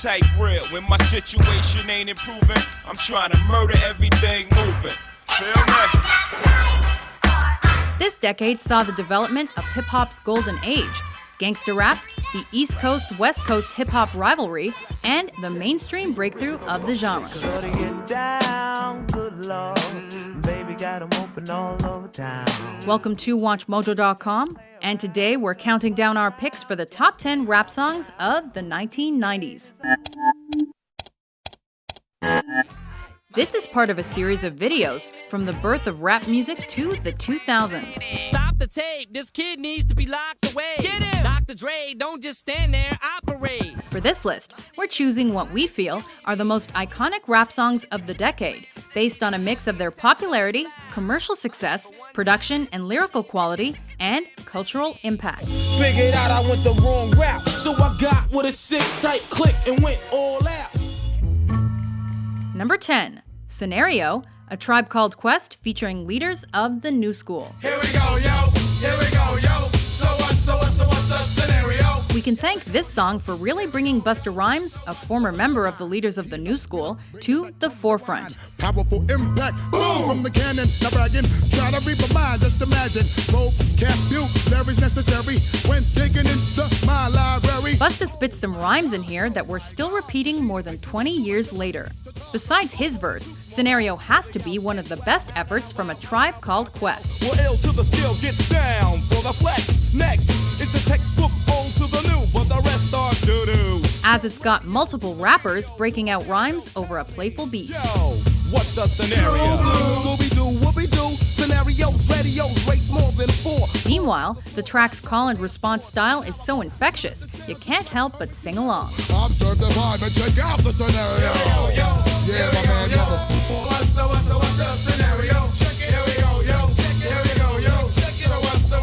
type real. When my situation ain't improving, I'm trying to murder everything moving. Feel me? This decade saw the development of hip-hop's golden age, gangsta rap, the East Coast-West Coast hip-hop rivalry, and the mainstream breakthrough of the genre. Welcome to WatchMojo.com, and today we're counting down our picks for the top 10 rap songs of the 1990s. This is part of a series of videos from the birth of rap music to the 2000s. Stop the tape, this kid needs to be locked away. Get him! Dr. Dre, don't just stand there, operate. For this list, we're choosing what we feel are the most iconic rap songs of the decade, based on a mix of their popularity, commercial success, production and lyrical quality, and cultural impact. Figured out I went the wrong route, so I got with a sick tight click and went all out. Number 10, Scenario, a Tribe Called Quest featuring leaders of the New School. Here we go, yo. Here we go, yo. So what's the scenario? We can thank this song for really bringing Busta Rhymes, a former member of the leaders of the New School, to the forefront. Powerful impact, boom from the cannon. Now bragging, try to read my mind, just imagine. Vocabulary necessary when digging into my library. Busta spits some rhymes in here that we're still repeating more than 20 years later. Besides his verse, Scenario has to be one of the best efforts from a Tribe Called Quest. Well, L to the skill gets down for the flex. Next is the textbook old to the new, but the rest are doo-doo. As it's got multiple rappers breaking out rhymes over a playful beat. Yo, what's the scenario? Scooby-Doo, whoopie-doo, scenarios, radios, rates more than 4. Meanwhile, the track's call and response style is so infectious, you can't help but sing along. Observe the vibe and check out the scenario. Yeah, my man, what's the scenario? Check it. Here we go, yo. Check it. Here we go, yo. Check it. What's the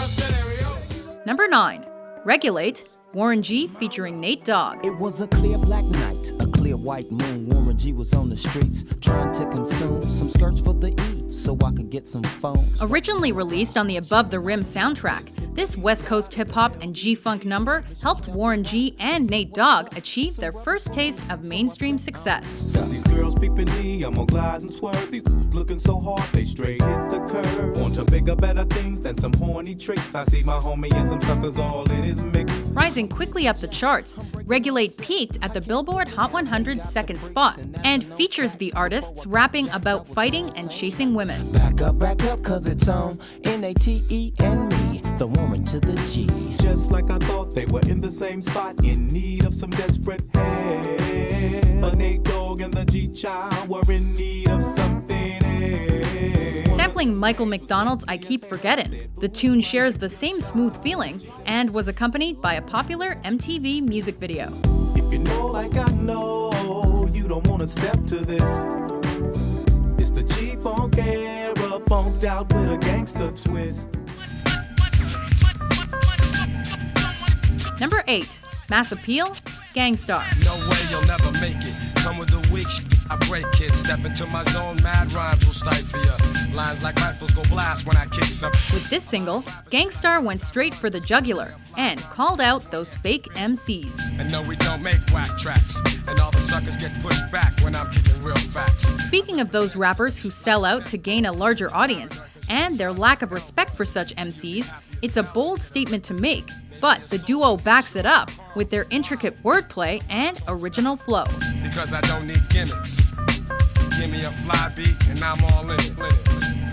scenario? Number 9, Regulate, Warren G featuring Nate Dogg. It was a clear black night, a clear white moon. Warren G was on the streets trying to consume some skirts for the E so I could get some phones. Originally released on the Above the Rim soundtrack, this West Coast hip-hop and G-funk number helped Warren G and Nate Dogg achieve their first taste of mainstream success. Since these girls peeping me, I'm gonna glide and swerve. These looking so hard, they straight hit the curve. Want to bigger, better things than some horny tricks. I see my homie and some suckers all in his mix. Rising quickly up the charts, Regulate peaked at the Billboard Hot 100's second spot and features the artists rapping about fighting and chasing women. Back up, cause it's on N-A-T-E and me, the woman to the G. Just like I thought, they were in the same spot, in need of some desperate help. The Nate Dogg and the G-Child were in need of something else. Sampling Michael McDonald's I Keep Forgettin', the tune shares the same smooth feeling and was accompanied by a popular MTV music video. If you know like I know, you don't want to step to this. It's the G-Funk era, funked out with a gangster twist. Number 8, Mass Appeal, Gangstar. No way you'll never make it. Come with the weak shit, I break it. Step into my zone, mad rhymes will stifle ya. Lines like rifles go blast when I kick some. With this single, Gangstar went straight for the jugular and called out those fake MCs. And no, we don't make whack tracks. And all the suckers get pushed back when I'm kicking real facts. Speaking of those rappers who sell out to gain a larger audience and their lack of respect for such MCs, it's a bold statement to make. But the duo backs it up with their intricate wordplay and original flow. Because I don't need gimmicks. Give me a fly beat and I'm all in it.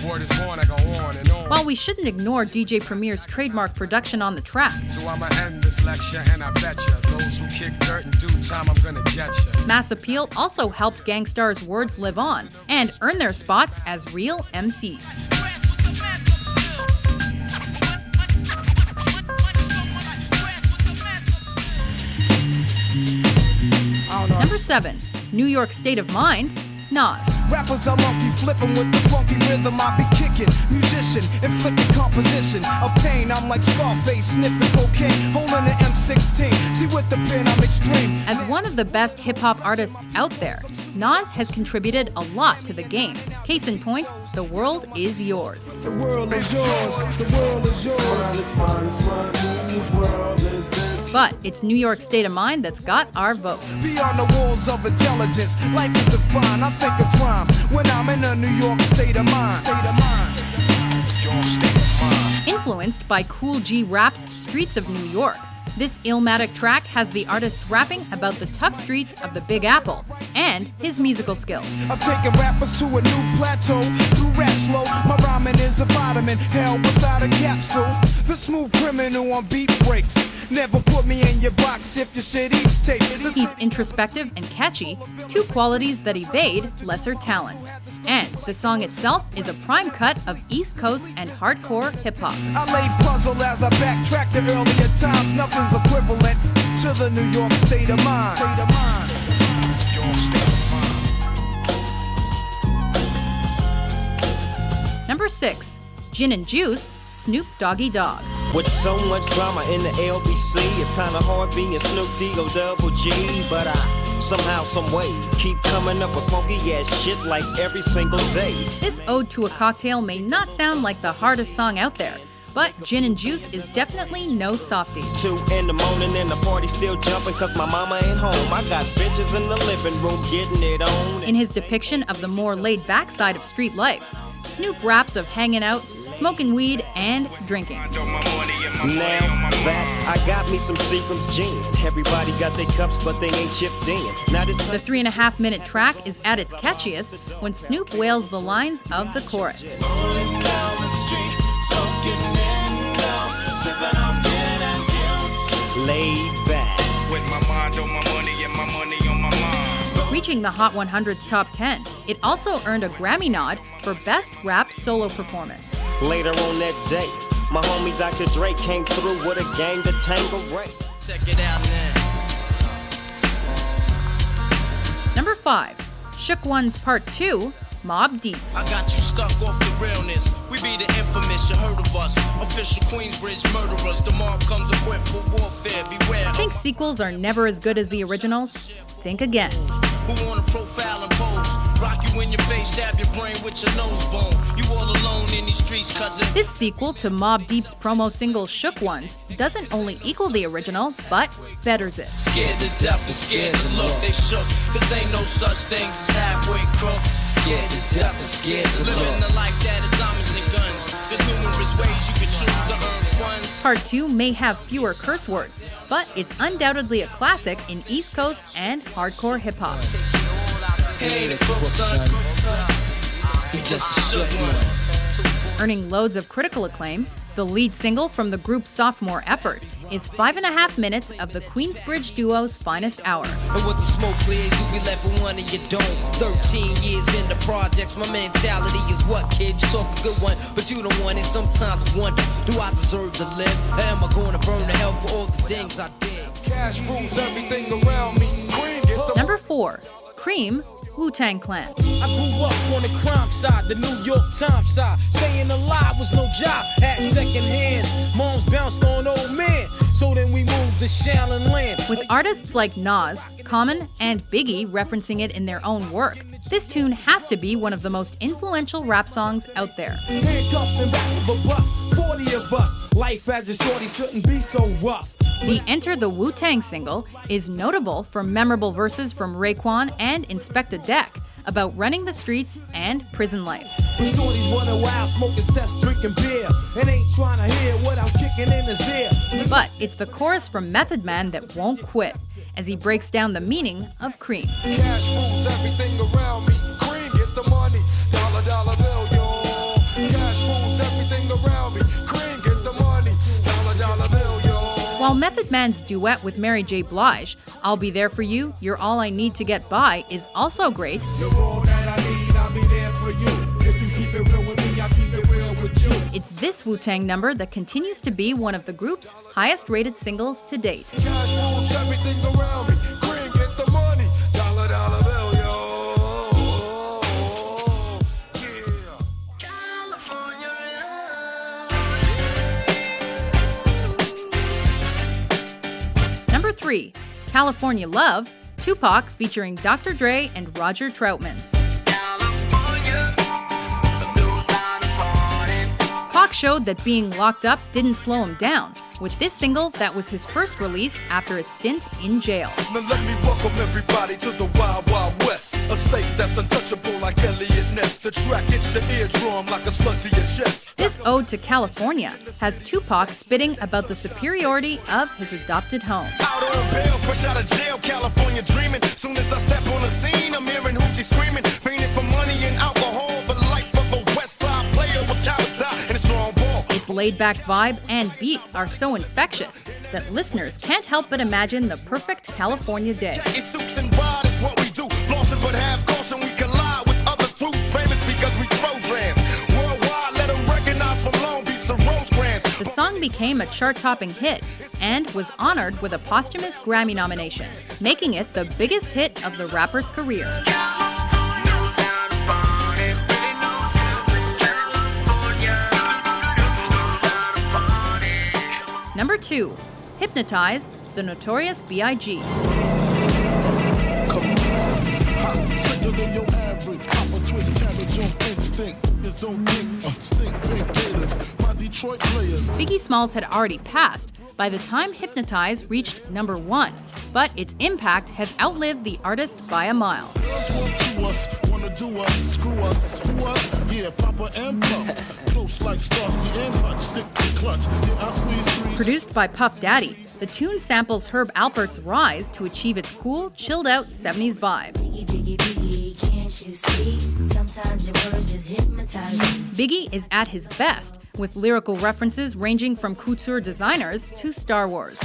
Word is born, I go on and on. While we shouldn't ignore DJ Premier's trademark production on the track. So I'ma end this lecture and I bet ya those who kick dirt in due time, I'm gonna get ya. Mass Appeal also helped Gangstar's words live on and earn their spots as real MCs. Number 7, New York State of Mind, Nas. Rappers are monkey flipping with the funky rhythm I be kicking. Musician, inflicting composition of pain. I'm like Scarface, sniffing cocaine, holding an M16. See with the pen, I'm extreme. As one of the best hip-hop artists out there, Nas has contributed a lot to the game. Case in point, The World Is Yours. The world is yours, the world is yours. Whose world is this? But it's New York State of Mind that's got our vote. Beyond the walls of intelligence, life is defined. I think of crime when I'm in a New York state of mind. Influenced by Kool G Rap's Streets of New York, this Illmatic track has the artist rapping about the tough streets of the Big Apple and his musical skills. I'm taking rappers to a new plateau through rap slow. My rhyming is a vitamin, hell without a capsule. The smooth criminal on beat breaks. Never put me in your box if your shit eats tape. He's introspective and catchy, two qualities that evade lesser talents. And the song itself is a prime cut of East Coast and hardcore hip-hop. I lay puzzle as I backtrack to earlier times. Nothing's equivalent to the New York state of mind. Number 6, Gin and Juice, Snoop Doggy Dogg. With so much drama in the LBC, it's kinda hard being Snoop D-O-double-G, but I somehow, someway, keep coming up with funky ass shit like every single day. This ode to a cocktail may not sound like the hardest song out there, but Gin and Juice is definitely no softie. 2 in the morning and the party still jumping cause my mama ain't home. I got bitches in the living room getting it on. In his depiction of the more laid-back side of street life, Snoop raps of hanging out, smoking weed, and drinking. Now that I got me some Seagram's gin. Everybody got their cups, but they ain't chipped in. Now this The 3.5-minute track is at its catchiest when Snoop wails the lines of the chorus. Laid back. With my mind on my money and my money on my mind. Reaching the Hot 100's top 10, it also earned a Grammy nod for Best Rap Solo Performance. Later on that day, my homie Dr. Dre came through with a gang to Tango Ray. Check it out now. Number 5, Shook Ones Part 2, Mobb Deep. I got you stuck off the realness. We be the infamous, you heard of us. Official Queensbridge murderers. The mob comes equipped for warfare. Beware. Think sequels are never as good as the originals? Think again. Who wanna profile and pose? Rock you in your face, stab your brain with your nose bone. You all alone in these streets, cousin. This sequel to Mobb Deep's promo single Shook Ones doesn't only equal the original, but betters it. Scared to death and scared to look. They shook, cause ain't no such things as halfway crooks. Scared to death and scared to look. Living the life that is diamonds and guns. There's numerous ways you can choose to earn funds. Part 2 may have fewer curse words, but it's undoubtedly a classic in East Coast and hardcore hip-hop. He ain't a crook, son. He just a shook one. Earning loads of critical acclaim, the lead single from the group's sophomore effort is 5.5 minutes of the Queensbridge duo's finest hour. And with the smoke clears, you be left with one and you don't. 13 years in the projects, my mentality is what, kid? You talk a good one, but you don't want it. Sometimes I wonder, do I deserve to live? Or am I going to burn to hell for all the things I did? Cash rules everything around me. Cream get the Number 4, Cream, Wu-Tang Clan. I grew up on the crime side, the New York Times side. Staying alive was no job, had second hands. Moms bounced on old men, so then we moved to Shaolin Land. With artists like Nas, Common, and Biggie referencing it in their own work, this tune has to be one of the most influential rap songs out there. Handcuffed in back of a bus, 40 of us. Life as a shorty shouldn't be so rough. The Enter the Wu-Tang single is notable for memorable verses from Raekwon and Inspector Deck about running the streets and prison life. When shorties running wild, smoking cess, drinking beer, and ain't trying to hear what I'm kicking in his ear. But it's the chorus from Method Man that won't quit, as he breaks down the meaning of cream. cash rules everything around me. Cream get the money. Dollar, dollar bill, yo. Cash rules everything around me. Cream get the money. Dollar, dollar bill, yo. While Method Man's duet with Mary J. Blige, I'll Be There For You, You're All I Need to Get By, is also great. You're all that I need, I'll be there for you. If you keep it real with me, I'll keep it real with you. It's this Wu-Tang number that continues to be one of the group's highest-rated singles to date. Cash rules everything around me. Cream get the money. Dollar, dollar bill, yo. Yeah. Number 3, California Love, Tupac featuring Dr. Dre and Roger Troutman. Pac showed that being locked up didn't slow him down, with this single that was his first release after a stint in jail. Now let me welcome everybody to the Wild Wild West, a state that's untouchable like Elliot Ness. The track hits your eardrum like a slug to your chest. This ode to California has Tupac spitting about the superiority of his adopted home. Out on bail, fresh out of jail, California dreaming. Soon as I step on the scene, I'm hearing hoochie screaming, fiending for money and alcohol, for the life of a West Side player with cowards die and a strong ball. Its laid-back vibe and beat are so infectious that listeners can't help but imagine the perfect California day. Suits and ride is what we do, flossing but have caution. We collide with other troops, famous because we throw grams. Worldwide, let them recognize from Long Beach to Rosecrans. The song became a chart-topping hit and was honored with a posthumous Grammy nomination, making it the biggest hit of the rapper's career. Number 2, Hypnotize, the Notorious B.I.G. Biggie Smalls had already passed by the time Hypnotize reached number 1, but its impact has outlived the artist by a mile. Produced by Puff Daddy, the tune samples Herb Alpert's Rise to achieve its cool, chilled-out 70s vibe. Biggie is at his best, with lyrical references ranging from couture designers to Star Wars.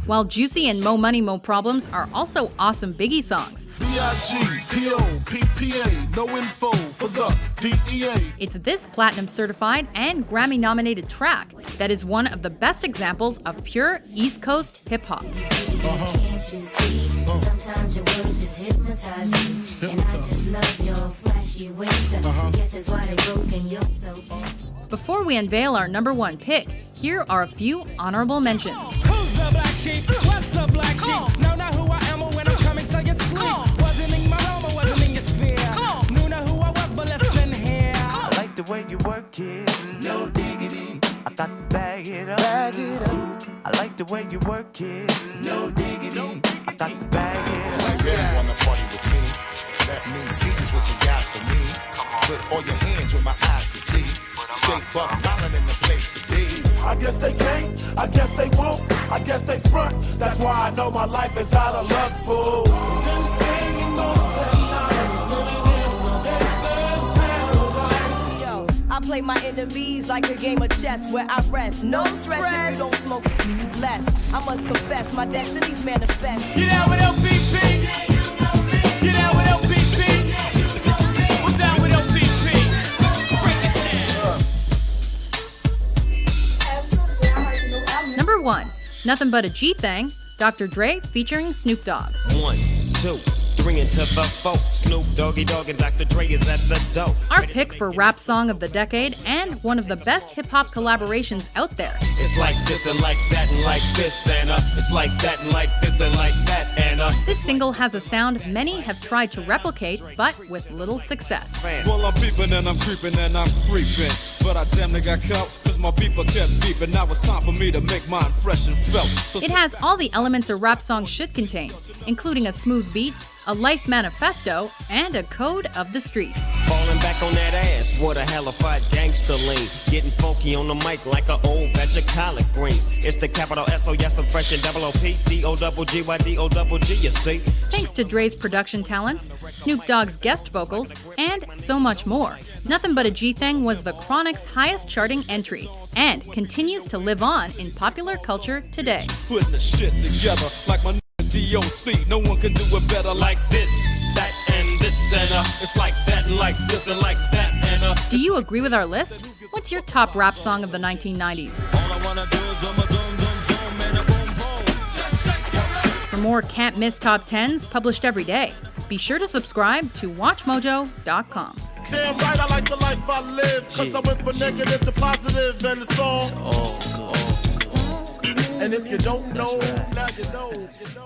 While Juicy and Mo Money Mo Problems are also awesome Biggie songs, it's this platinum-certified and Grammy-nominated track that is one of the best examples of pure East Coast hip-hop. Sometimes your words just hypnotize me, and I just love your flashy ways. Guess that's why they broke and you're so. Before we unveil our number 1 pick, here are a few honorable mentions. Who's the black sheep? What's the black sheep? Know not who I am or when I'm coming, so you sleep. Wasn't in my home or wasn't in your sphere. Knew not who I was, but listen here. I like the way you work it, no diggity. I got to bag it up. I like the way you work it, no diggity. I got to bag it up. If you really wanna party with me, let me see just what you got for me. Put all your hands with my eyes to see. Straight buck violin in the place to be. I guess they can't, I guess they won't, I guess they front. That's why I know my life is out of luck, fool. I play my enemies like a game of chess where I rest. No stress if you don't smoke less. I must confess, my destinies manifest. You down with LPP? You down with LPP? Who's down with LPP? Break it down. Number 1, Nothing But a G-Thang, Dr. Dre featuring Snoop Dogg. 1, 2, 3 into the 4. Snoop, Doggy, Dogg, and Dr. Dre is at the door. Our pick for Rap Song of the Decade and one of the best hip-hop collaborations out there. It's like this and like that and like this and it's like that and like this and like that and This single has a sound many have tried to replicate, but with little success. Well, I'm peeping and I'm creeping and I'm creeping, but I damn near got caught cause my beeper kept beeping. Now it's time for me to make my impression felt. So it has all the elements a rap song should contain, including a smooth beat, a life manifesto, and a code of the streets. Falling back on that ass, what a hellified gangster lean. Getting funky on the mic like an old batch of collard greens. It's the capital S-O-S, I'm fresh and double O-P, D-O-double-G-Y-D-O-double-G, you see. Thanks to Dre's production talents, Snoop Dogg's guest vocals, and so much more, Nothing But a G-Thang was the Chronic's highest charting entry and continues to live on in popular culture today. Putting the shit together like my DOC, no one can do it better like this, that, and this, and it's like that, and like this, and like that, and Do you agree with our list? What's your top rap song of the 1990s? all I wanna do is a boom, boom, boom, and a boom, boom. For more can't miss top 10s published every day, be sure to subscribe to WatchMojo.com. Damn right, I like the life I live, cause I went from negative to positive, and it's all good. And if you don't know, now you know, you know.